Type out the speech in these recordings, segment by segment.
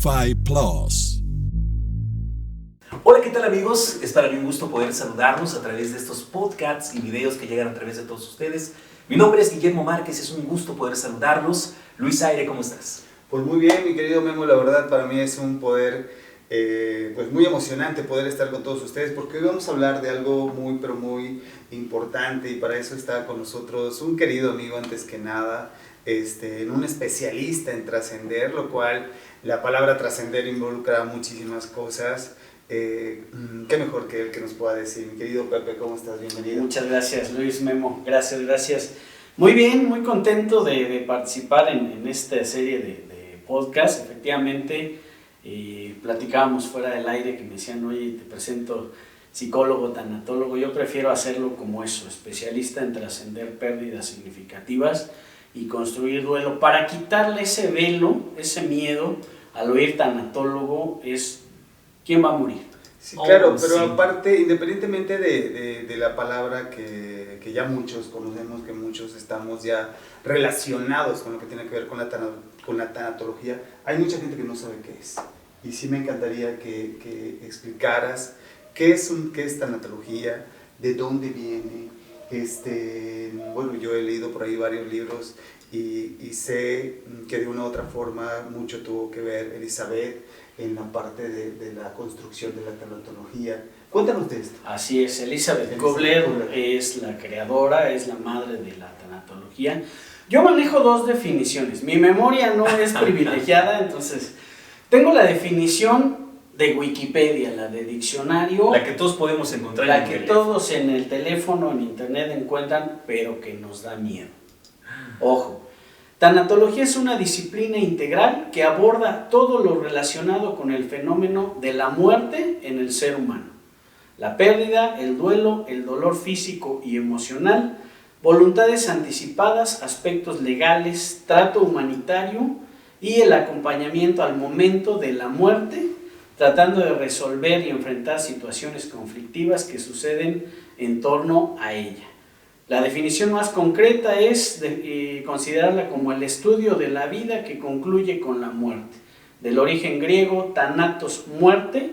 Spotify Plus. Hola, ¿qué tal amigos? Es para mí un gusto poder saludarlos a través de estos podcasts y videos que llegan a través de todos ustedes. Mi nombre es Guillermo Márquez, es un gusto poder saludarlos. Luis Aire, ¿cómo estás? Pues muy bien, mi querido Memo, la verdad para mí es un poder pues muy emocionante poder estar con todos ustedes, porque hoy vamos a hablar de algo muy pero muy importante, y para eso está con nosotros un querido amigo antes que nada, un especialista en trascender, lo cual la palabra trascender involucra muchísimas cosas. Qué mejor que él que nos pueda decir. Mi querido Pepe, ¿cómo estás? Bienvenido. Muchas gracias, Luis, Memo, gracias. Muy bien, muy contento de participar en esta serie de podcast. Efectivamente, platicábamos fuera del aire que me decían, oye, te presento psicólogo, tanatólogo. Yo prefiero hacerlo como eso, especialista en trascender pérdidas significativas y construir duelo, para quitarle ese velo, ese miedo al oír tanatólogo. Es ¿quién va a morir? Sí, claro, pero sí. aparte, independientemente de la palabra que ya muchos conocemos, que muchos estamos ya relacionados con lo que tiene que ver con la tanatología, hay mucha gente que no sabe qué es. Y sí me encantaría que explicaras qué es tanatología, de dónde viene. Bueno, yo he leído por ahí varios libros y sé que de una u otra forma mucho tuvo que ver Elizabeth en la parte de la construcción de la tanatología. Cuéntanos de esto. Así es, Elizabeth Kubler es la creadora, es la madre de la tanatología. Yo manejo dos definiciones. Mi memoria no es privilegiada, entonces tengo la definición de Wikipedia, la de diccionario. La que todos podemos encontrar la que todos en el teléfono, en internet encuentran, pero que nos da miedo. Ojo. Tanatología es una disciplina integral que aborda todo lo relacionado con el fenómeno de la muerte en el ser humano. La pérdida, el duelo, el dolor físico y emocional, voluntades anticipadas, aspectos legales, trato humanitario y el acompañamiento al momento de la muerte, tratando de resolver y enfrentar situaciones conflictivas que suceden en torno a ella. La definición más concreta es considerarla como el estudio de la vida que concluye con la muerte. Del origen griego, thanatos, muerte,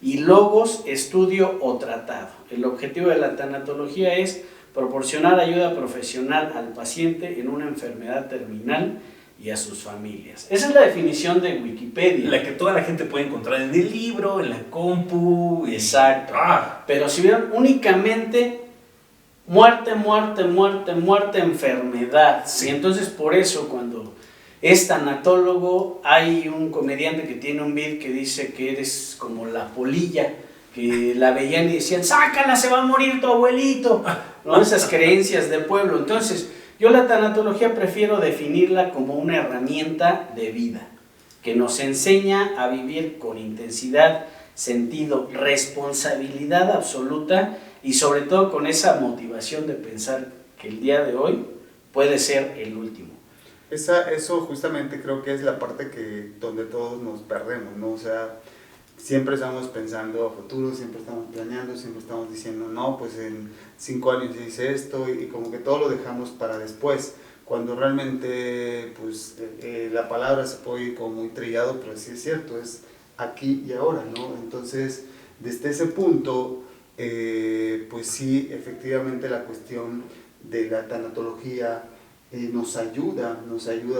y logos, estudio o tratado. El objetivo de la tanatología es proporcionar ayuda profesional al paciente en una enfermedad terminal y a sus familias. Esa es la definición de Wikipedia. La que toda la gente puede encontrar en el libro, en la compu. Exacto. Pero si vieron únicamente muerte, enfermedad. Sí. Y entonces por eso cuando es tanatólogo, hay un comediante que tiene un beat que dice que eres como la polilla, que la veían y decían, sácala, se va a morir tu abuelito, ¿no? Esas creencias del pueblo. Entonces yo la tanatología prefiero definirla como una herramienta de vida que nos enseña a vivir con intensidad, sentido, responsabilidad absoluta, y sobre todo con esa motivación de pensar que el día de hoy puede ser el último. Eso justamente creo que es la parte donde todos nos perdemos, ¿no? O sea, siempre estamos pensando a futuro, siempre estamos planeando, siempre estamos diciendo, no, pues en 5 años hice esto, y como que todo lo dejamos para después, cuando realmente pues la palabra se puede ir como muy trillado, pero sí es cierto, es aquí y ahora, ¿no? Entonces, desde ese punto, pues sí, efectivamente la cuestión de la tanatología nos ayuda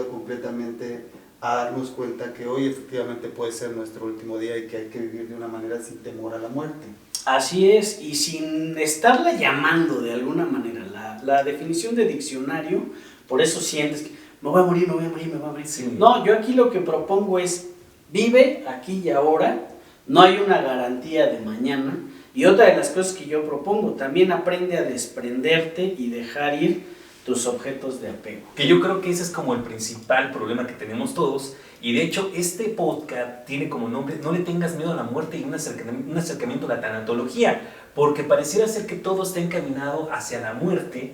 completamente a darnos cuenta que hoy efectivamente puede ser nuestro último día y que hay que vivir de una manera sin temor a la muerte. Así es, y sin estarla llamando de alguna manera. La definición de diccionario, por eso sientes que me voy a morir. Sí. No, yo aquí lo que propongo es, vive aquí y ahora, no hay una garantía de mañana. Y otra de las cosas que yo propongo, también aprende a desprenderte y dejar ir tus objetos de apego. Que yo creo que ese es como el principal problema que tenemos todos, y de hecho este podcast tiene como nombre No le tengas miedo a la muerte y un acercamiento a la tanatología, porque pareciera ser que todo está encaminado hacia la muerte,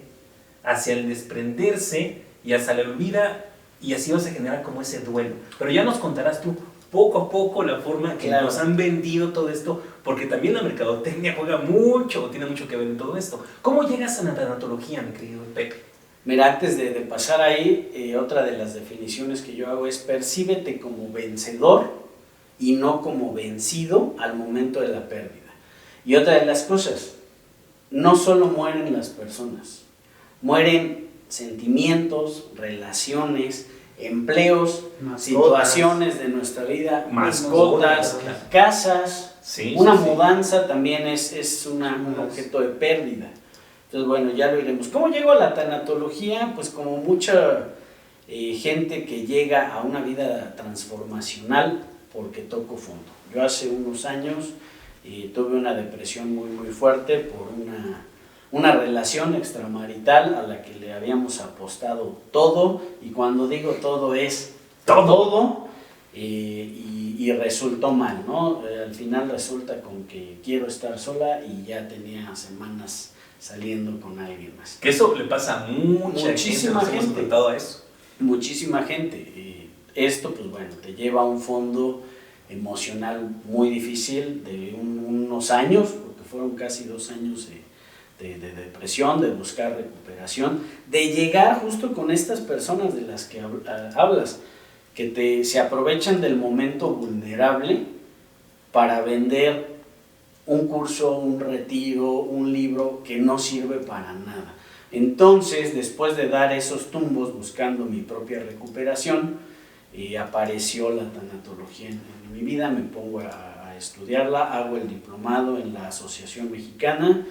hacia el desprenderse y hacia la olvida, y así vas a generar como ese duelo. Pero ya nos contarás tú poco a poco la forma que nos han vendido todo esto, porque también la mercadotecnia juega mucho, tiene mucho que ver en todo esto. ¿Cómo llegas a la tanatología, mi querido Pepe? Mira, antes de pasar ahí, otra de las definiciones que yo hago es: percíbete como vencedor y no como vencido al momento de la pérdida. Y otra de las cosas, no solo mueren las personas, mueren sentimientos, relaciones, empleos, situaciones de nuestra vida, mascotas, casas. Sí, una sí, mudanza también es un objeto de pérdida. Entonces, bueno, ya lo iremos. ¿Cómo llego a la tanatología? Pues como mucha gente que llega a una vida transformacional porque toco fondo. Yo hace unos años tuve una depresión muy, muy fuerte por una relación extramarital a la que le habíamos apostado todo, y cuando digo todo es todo, y resultó mal, ¿no? Al final resulta con que quiero estar sola y ya tenía semanas saliendo con alguien más. Que eso le pasa a muchísima gente. Nos hemos enfrentado a eso. Muchísima gente. Esto, pues bueno, te lleva a un fondo emocional muy difícil de unos años, porque fueron casi 2 años de depresión, de buscar recuperación, de llegar justo con estas personas de las que hablas, que se aprovechan del momento vulnerable para vender un curso, un retiro, un libro que no sirve para nada. Entonces, después de dar esos tumbos buscando mi propia recuperación, apareció la tanatología en mi vida, me pongo a estudiarla, hago el diplomado en la Asociación Mexicana,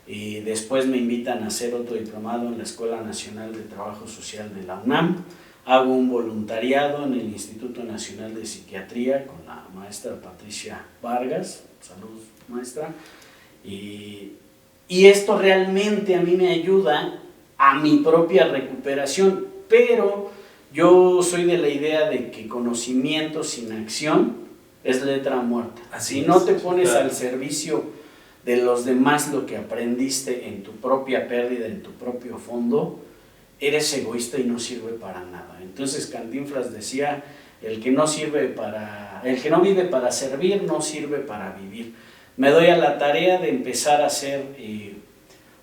y después me invitan a hacer otro diplomado en la Escuela Nacional de Trabajo Social de la UNAM, hago un voluntariado en el Instituto Nacional de Psiquiatría con la maestra Patricia Vargas, salud maestra, y esto realmente a mí me ayuda a mi propia recuperación, pero yo soy de la idea de que conocimiento sin acción es letra muerta. Si no te pones al servicio de los demás lo que aprendiste en tu propia pérdida, en tu propio fondo, eres egoísta y no sirve para nada. Entonces Cantinflas decía, el que no vive para servir, no sirve para vivir. Me doy a la tarea de empezar a hacer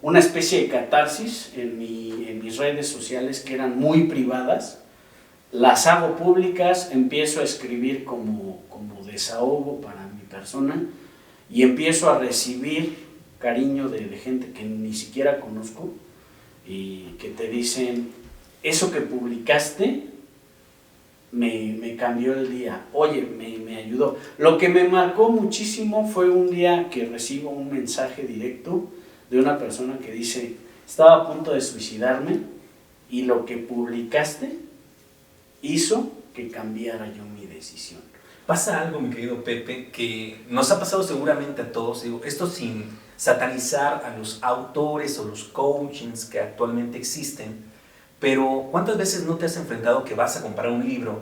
una especie de catarsis en mis redes sociales, que eran muy privadas, las hago públicas, empiezo a escribir como desahogo para mi persona, y empiezo a recibir cariño de gente que ni siquiera conozco, y que te dicen, eso que publicaste me cambió el día, oye, me ayudó. Lo que me marcó muchísimo fue un día que recibo un mensaje directo de una persona que dice, estaba a punto de suicidarme y lo que publicaste hizo que cambiara yo mi decisión. Pasa algo, mi querido Pepe, que nos ha pasado seguramente a todos, digo, esto sin satanizar a los autores o los coachings que actualmente existen, pero ¿cuántas veces no te has enfrentado que vas a comprar un libro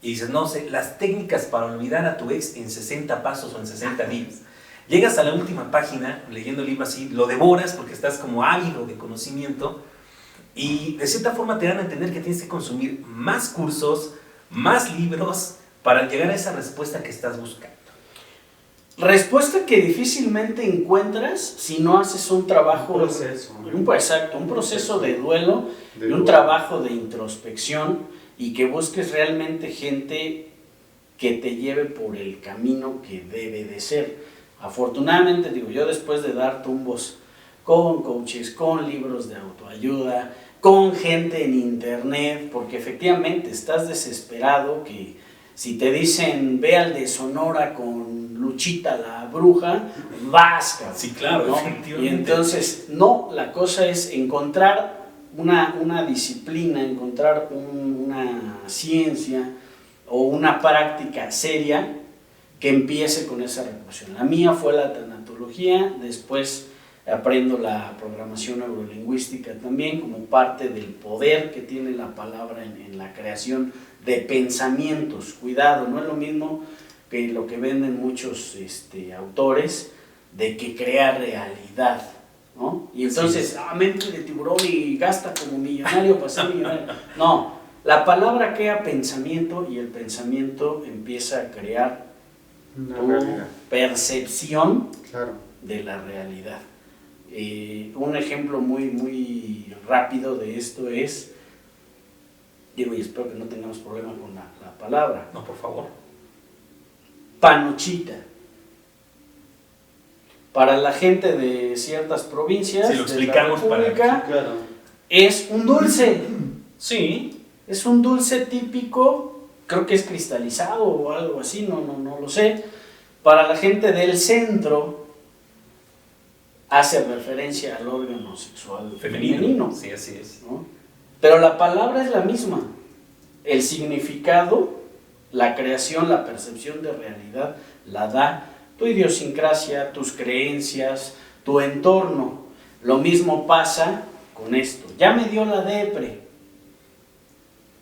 y dices, no sé, las técnicas para olvidar a tu ex en 60 pasos o en 60 días? Llegas a la última página, leyendo el libro así, lo devoras porque estás como ávido de conocimiento, y de cierta forma te dan a entender que tienes que consumir más cursos, más libros, para llegar a esa respuesta que estás buscando. Respuesta que difícilmente encuentras si no haces un trabajo, un proceso de duelo, y un trabajo de introspección, y que busques realmente gente que te lleve por el camino que debe de ser. Afortunadamente, digo, yo después de dar tumbos con coaches, con libros de autoayuda, con gente en internet, porque efectivamente estás desesperado, que si te dicen ve al de Sonora con Luchita la bruja, vas, cabrón. Sí, claro, ¿no? Y entonces, no, la cosa es encontrar una disciplina, encontrar una ciencia o una práctica seria que empiece con esa recuperación. La mía fue la tanatología, después aprendo la programación neurolingüística también como parte del poder que tiene la palabra en la creación de pensamientos. Cuidado, no es lo mismo que lo que venden muchos autores de que crea realidad, ¿no? Y entonces, mente de tiburón y gasta como millonario para ser millonario. No, la palabra crea pensamiento y el pensamiento empieza a crear tu percepción de la realidad. Un ejemplo muy, muy rápido de esto es, digo, y espero que no tengamos problema con la palabra. No, por favor. Panochita. Para la gente de ciertas provincias Si lo explicamos de la República, Claro. es un dulce. Sí. Es un dulce típico, creo que es cristalizado o algo así, no lo sé. Para la gente del centro, hace referencia al órgano sexual femenino. Sí, así es. ¿No? Pero la palabra es la misma. El significado, la creación, la percepción de realidad, la da tu idiosincrasia, tus creencias, tu entorno. Lo mismo pasa con esto. Ya me dio la depre.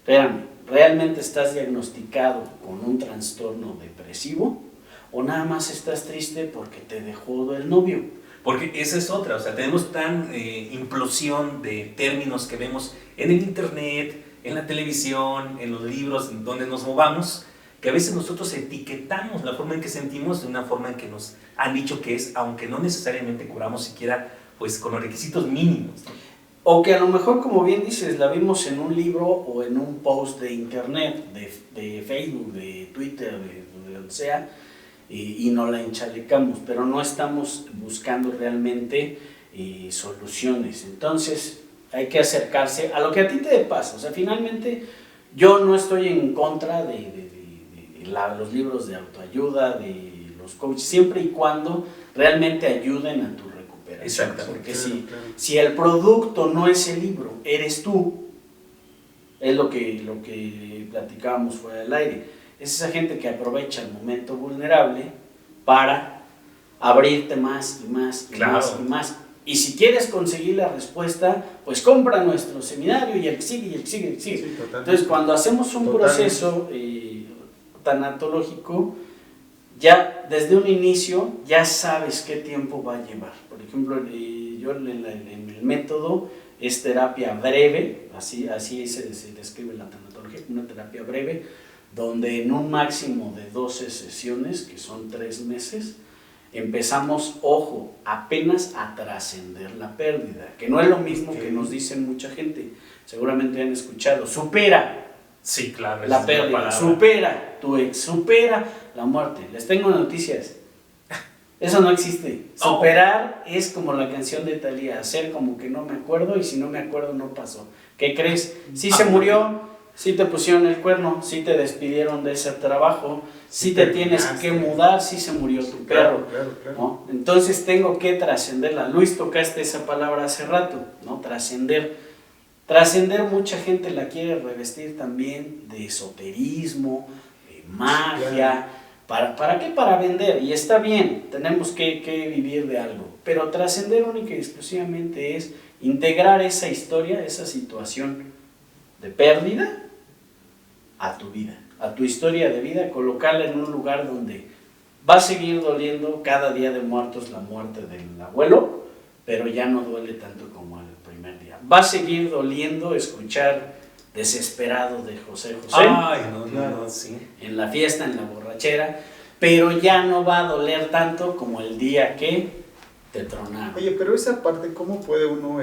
Espérame, ¿realmente estás diagnosticado con un trastorno depresivo? ¿O nada más estás triste porque te dejó el novio? Porque esa es otra, o sea, tenemos tan implosión de términos que vemos en el internet, en la televisión, en los libros, en donde nos movamos, que a veces nosotros etiquetamos la forma en que sentimos de una forma en que nos han dicho que es, aunque no necesariamente curamos siquiera pues con los requisitos mínimos, ¿no? O que a lo mejor, como bien dices, la vimos en un libro o en un post de internet, de Facebook, de Twitter, de donde sea, y nos la enchalecamos, pero no estamos buscando realmente soluciones. Entonces hay que acercarse a lo que a ti te pasa. O sea, finalmente yo no estoy en contra de los libros de autoayuda, de los coaches, siempre y cuando realmente ayuden a tu recuperación. Exactamente. Porque Claro. si el producto no es el libro, eres tú, es lo que platicábamos fuera del aire. Es esa gente que aprovecha el momento vulnerable para abrirte más y más y Claro. más y más. Y si quieres conseguir la respuesta, pues compra nuestro seminario y el que sigue, y el que sigue, y el que sigue. Sí, totalmente. Entonces, cuando hacemos un Totalmente. proceso tanatológico, ya desde un inicio ya sabes qué tiempo va a llevar. Por ejemplo, yo en el método es terapia breve, así se describe la tanatología, una terapia breve, donde en un máximo de 12 sesiones, que son 3 meses, empezamos, ojo, apenas a trascender la pérdida, que no es lo mismo que nos dicen mucha gente, seguramente han escuchado, supera Sí, claro. esa la es pérdida, palabra. supera tu ex, supera la muerte. Les tengo noticias, eso no existe. Oh. Superar es como la canción de Thalía, hacer como que no me acuerdo y si no me acuerdo no pasó. ¿Qué crees? Sí se murió, sí te pusieron el cuerno, sí te despidieron de ese trabajo, sí te tienes que mudar, sí se murió tu perro. Claro. ¿No? Entonces tengo que trascenderla. Luis, tocaste esa palabra hace rato, ¿no? Trascender. Trascender, mucha gente la quiere revestir también de esoterismo, de magia. ¿Para qué? Para vender. Y está bien, tenemos que vivir de algo. Pero trascender única y exclusivamente es integrar esa historia, esa situación de pérdida a tu vida, a tu historia de vida, colocarla en un lugar donde va a seguir doliendo cada día de muertos la muerte del abuelo, pero ya no duele tanto como el primer día. Va a seguir doliendo escuchar Desesperado de José José Ay, no, sí. en la fiesta, en la borrachera, pero ya no va a doler tanto como el día que te tronaron. Oye, pero esa parte, ¿cómo puede uno,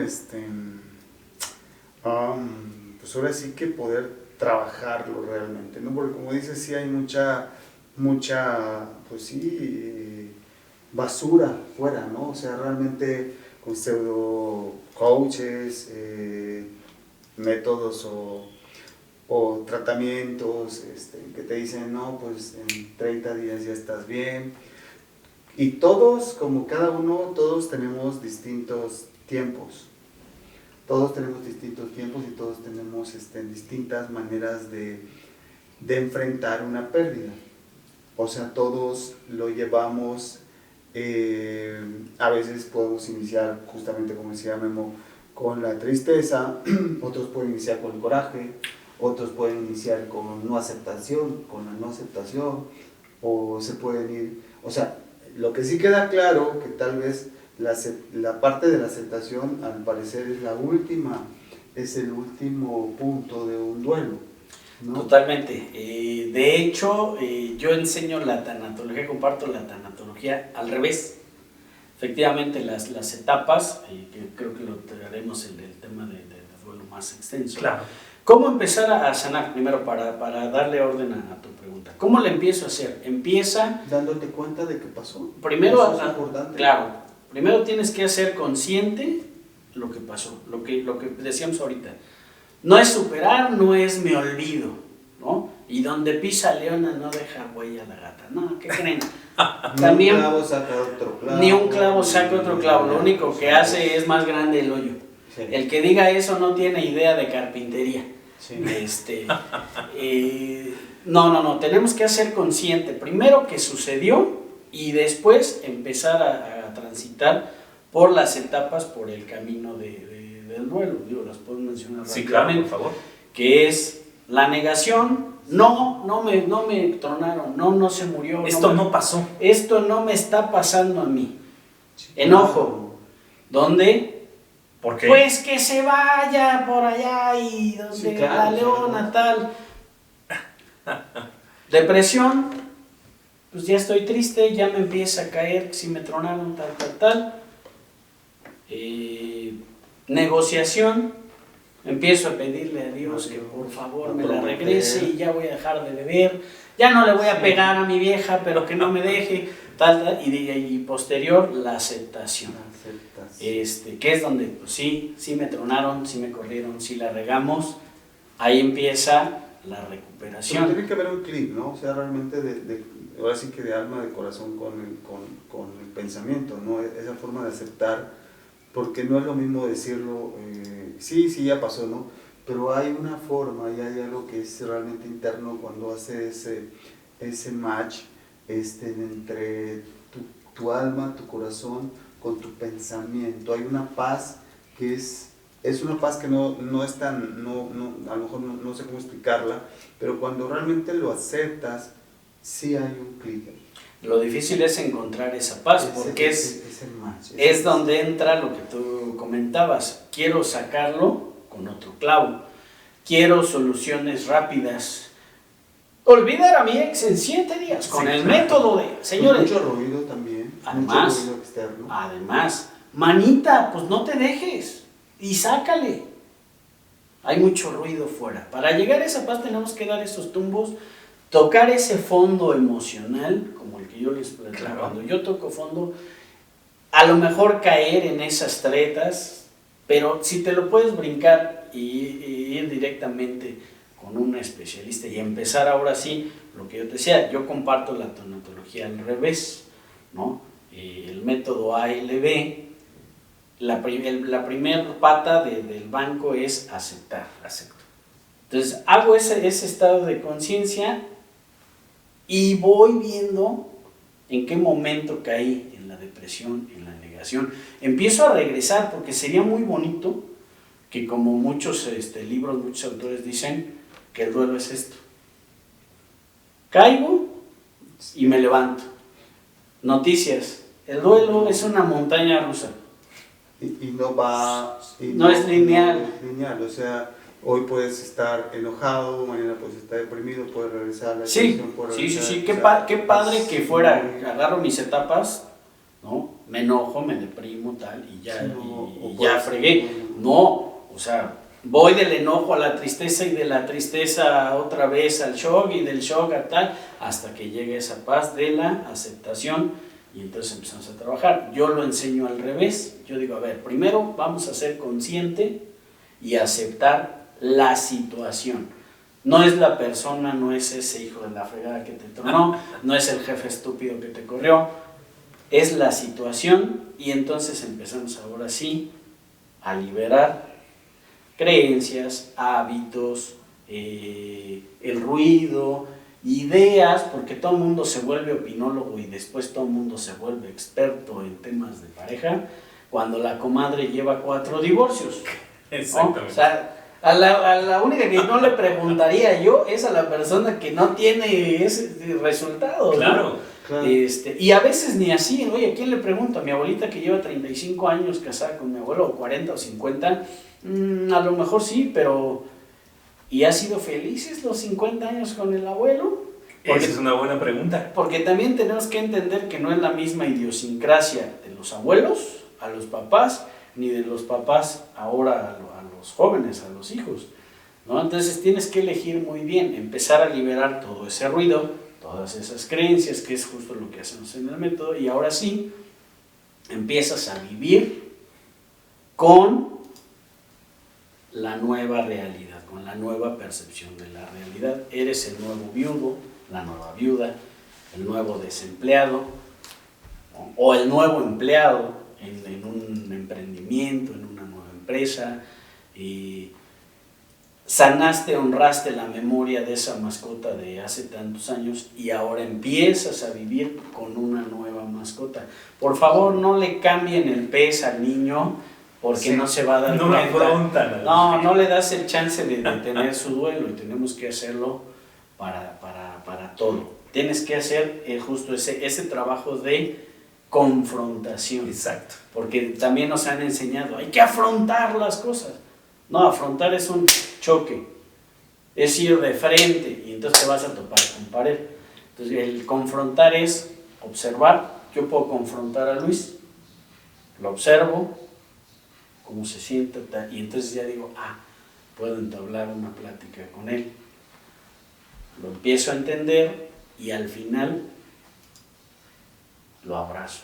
pues ahora sí que poder trabajarlo realmente, ¿no? Porque como dices, sí hay mucha, pues sí, basura fuera, ¿no? O sea, realmente con pseudo coaches, métodos o tratamientos que te dicen, no, pues en 30 días ya estás bien. Y todos, como cada uno, todos tenemos distintos tiempos. Todos tenemos distintos tiempos y todos tenemos distintas maneras de enfrentar una pérdida. O sea, todos lo llevamos, a veces podemos iniciar, justamente como decía Memo, con la tristeza, otros pueden iniciar con el coraje, otros pueden iniciar con la no aceptación, o se pueden ir, o sea, lo que sí queda claro que tal vez la parte de la aceptación al parecer es el último punto de un duelo, ¿no? Totalmente. De hecho, yo enseño la tanatología, comparto la tanatología al revés. Efectivamente, las etapas, que creo que lo traeremos el tema de duelo más extenso. Claro. ¿Cómo empezar a sanar? Primero, para darle orden a tu pregunta. ¿Cómo le empiezo a hacer? Empieza... Dándote cuenta de que pasó. Primero, Eso es importante. claro, primero tienes que hacer consciente lo que pasó, lo que decíamos ahorita. No es superar, no es me olvido, ¿no? Y donde pisa leona no deja huella la gata. No, ¿qué creen? También, ni un clavo saca otro clavo. Ni un clavo saca otro clavo, lo único que hace es más grande el hoyo. Sí. El que diga eso no tiene idea de carpintería. Sí. No, tenemos que hacer consciente primero que sucedió y después empezar a transitar por las etapas, por el camino del duelo. Digo, las puedo mencionar Sí, claro, por favor. Que es la negación. No me tronaron, no se murió. Esto no pasó. Esto no me está pasando a mí. Sí, Enojo. ¿Dónde? ¿Por qué? Pues que se vaya por allá y donde Sí, claro, la leona tal. Depresión, pues ya estoy triste, ya me empieza a caer, si me tronaron tal. Negociación, empiezo a pedirle a Dios que por favor me la regrese y ya voy a dejar de beber, ya no le voy a pegar a mi vieja, pero que no me deje, y posterior la aceptación. Que es donde, pues sí me tronaron, sí me corrieron, sí la regamos, ahí empieza la recuperación. Pero tiene que haber un clic, ¿no? O sea, realmente ahora sí que de alma, de corazón con el pensamiento, ¿no? Esa forma de aceptar, porque no es lo mismo decirlo, sí, ya pasó, ¿no? Pero hay una forma y hay algo que es realmente interno cuando hace ese match entre tu alma, tu corazón, con tu pensamiento. Hay una paz que es una paz que no es tan, a lo mejor no sé cómo explicarla, pero cuando realmente lo aceptas, sí hay un clic. Lo difícil es encontrar esa paz, porque es donde entra lo que tú comentabas. Quiero sacarlo con otro clavo. Quiero soluciones rápidas. Olvidar a mi ex en 7 días, con el método de... Señores, mucho ruido también, además, mucho ruido externo. Además, manita, pues no te dejes y sácale. Hay mucho ruido fuera. Para llegar a esa paz tenemos que dar esos tumbos, tocar ese fondo emocional, como el que yo les platico. Claro. Cuando yo toco fondo, a lo mejor caer en esas tretas, pero si te lo puedes brincar y ir directamente con un especialista y empezar ahora sí, lo que yo te decía, yo comparto la tanatología al revés, ¿no? El método ALB, la primera pata del banco es aceptar. Entonces hago ese estado de conciencia y voy viendo en qué momento caí en la depresión, en la negación. Empiezo a regresar porque sería muy bonito que, como muchos libros, muchos autores dicen, que el duelo es esto. Caigo y me levanto. Noticias. El duelo es una montaña rusa. Y no va... No es lineal. No es lineal, o sea, hoy puedes estar enojado, mañana puedes estar deprimido, puedes regresar a la depresión, Sí. Qué padre que fuera, agarro mis etapas, ¿no? Me enojo, me deprimo, tal, y ya, y ya fregué. No, o sea, voy del enojo a la tristeza y de la tristeza otra vez al shock y del shock a tal, hasta que llegue esa paz de la aceptación. Y entonces empezamos a trabajar. Yo lo enseño al revés. Yo digo, a ver, primero vamos a ser consciente y aceptar la situación. No es la persona, no es ese hijo de la fregada que te tronó, no es el jefe estúpido que te corrió, es la situación. Y entonces empezamos ahora sí a liberar creencias, hábitos, el ruido, ideas, porque todo el mundo se vuelve opinólogo y después todo el mundo se vuelve experto en temas de pareja cuando la comadre lleva 4 divorcios. Exactamente. ¿No? O sea, a la única que no le preguntaría yo es a la persona que no tiene ese resultado. Claro. ¿No? Claro. Y a veces ni así, oye, ¿a quién le pregunto? A mi abuelita que lleva 35 años casada con mi abuelo, o 40 o 50, a lo mejor sí, pero... ¿Y ha sido felices los 50 años con el abuelo? Esa es una buena pregunta. Porque también tenemos que entender que no es la misma idiosincrasia de los abuelos a los papás, ni de los papás ahora a los jóvenes, a los hijos, ¿no? Entonces tienes que elegir muy bien, empezar a liberar todo ese ruido, todas esas creencias, que es justo lo que hacemos en el método, y ahora sí, empiezas a vivir con la nueva realidad, con la nueva percepción de la realidad. Eres el nuevo viudo, la nueva viuda, el nuevo desempleado o el nuevo empleado en un emprendimiento, en una nueva empresa. Y sanaste, honraste la memoria de esa mascota de hace tantos años y ahora empiezas a vivir con una nueva mascota. Por favor, no le cambien el pez al niño porque Sí. no se va a dar No lo afrontan. No le das el chance de tener su duelo, y tenemos que hacerlo para todo. Tienes que hacer justo ese trabajo de confrontación. Exacto. Porque también nos han enseñado, hay que afrontar las cosas. No, afrontar es un choque, es ir de frente y entonces te vas a topar con pared. Entonces el confrontar es observar. Yo puedo confrontar a Luis, lo observo, cómo se siente, y entonces ya digo, puedo entablar una plática con él. Lo empiezo a entender y al final lo abrazo.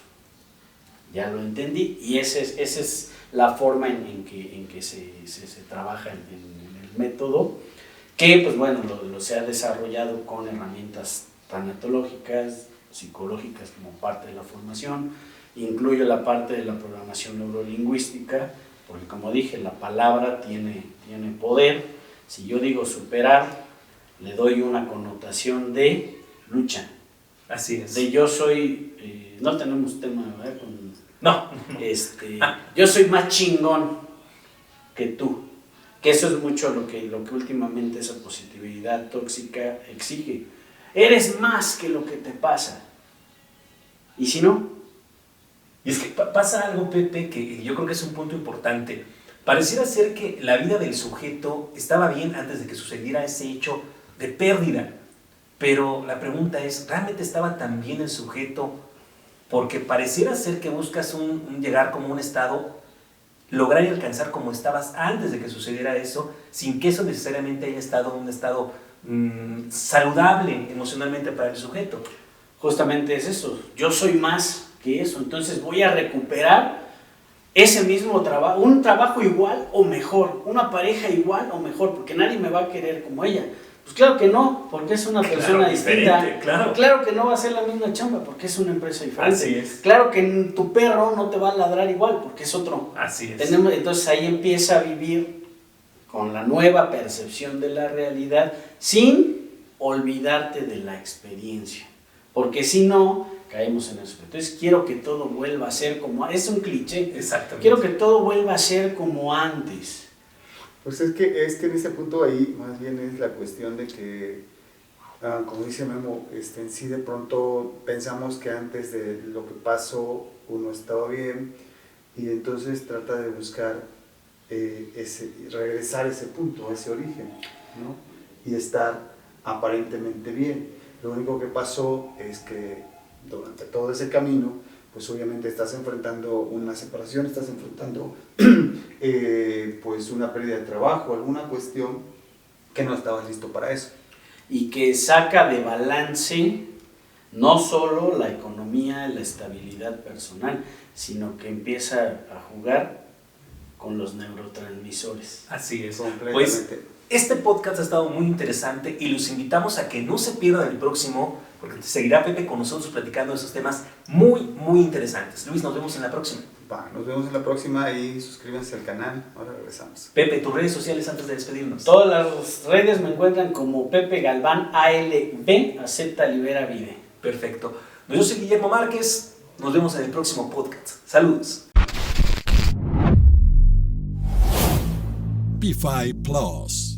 Ya lo entendí y esa es la forma en que se trabaja en el método, que pues bueno, se ha desarrollado con herramientas tanatológicas, psicológicas como parte de la formación. Incluyo la parte de la programación neurolingüística, porque como dije, la palabra tiene poder. Si yo digo superar, le doy una connotación de lucha. Así es. De yo soy, no tenemos tema, ¿verdad? No. Yo soy más chingón que tú. Que eso es mucho lo que últimamente esa positividad tóxica exige. Eres más que lo que te pasa. ¿Y si no? Y es que pasa algo, Pepe, que yo creo que es un punto importante. Pareciera ser que la vida del sujeto estaba bien antes de que sucediera ese hecho de pérdida. Pero la pregunta es, ¿realmente estaba tan bien el sujeto? Porque pareciera ser que buscas llegar como un estado, lograr y alcanzar como estabas antes de que sucediera eso, sin que eso necesariamente haya estado en un estado saludable emocionalmente para el sujeto. Justamente es eso. Yo soy más que eso. Entonces voy a recuperar ese mismo trabajo, un trabajo igual o mejor, una pareja igual o mejor, porque nadie me va a querer como ella. Pues claro que no, porque es una persona distinta. Claro que no va a ser la misma chamba, porque es una empresa diferente. Así es. Claro que tu perro no te va a ladrar igual, porque es otro. Así es. Entonces ahí empieza a vivir con la nueva percepción de la realidad, sin olvidarte de la experiencia. Porque si no, caemos en eso. Entonces quiero que todo vuelva a ser como... Es un cliché. Exactamente. Quiero que todo vuelva a ser como antes. Pues es que en ese punto ahí más bien es la cuestión de que, como dice Memo, en sí de pronto pensamos que antes de lo que pasó uno estaba bien y entonces trata de buscar regresar a ese punto, a ese origen, ¿no? Y estar aparentemente bien. Lo único que pasó es que durante todo ese camino, pues obviamente estás enfrentando una separación, estás enfrentando pues una pérdida de trabajo, alguna cuestión que no estabas listo para eso. Y que saca de balance no solo la economía, la estabilidad personal, sino que empieza a jugar con los neurotransmisores. Así es. Completamente. Pues este podcast ha estado muy interesante y los invitamos a que no se pierdan el próximo, porque seguirá Pepe con nosotros platicando de esos temas muy, muy interesantes. Luis, nos vemos en la próxima. Nos vemos en la próxima y suscríbanse al canal. Ahora regresamos. Pepe, tus redes sociales antes de despedirnos. Todas las redes me encuentran como Pepe Galván ALB, acepta, libera, vive. Perfecto. Yo soy Guillermo Márquez. Nos vemos en el próximo podcast. Saludos. P5 Plus.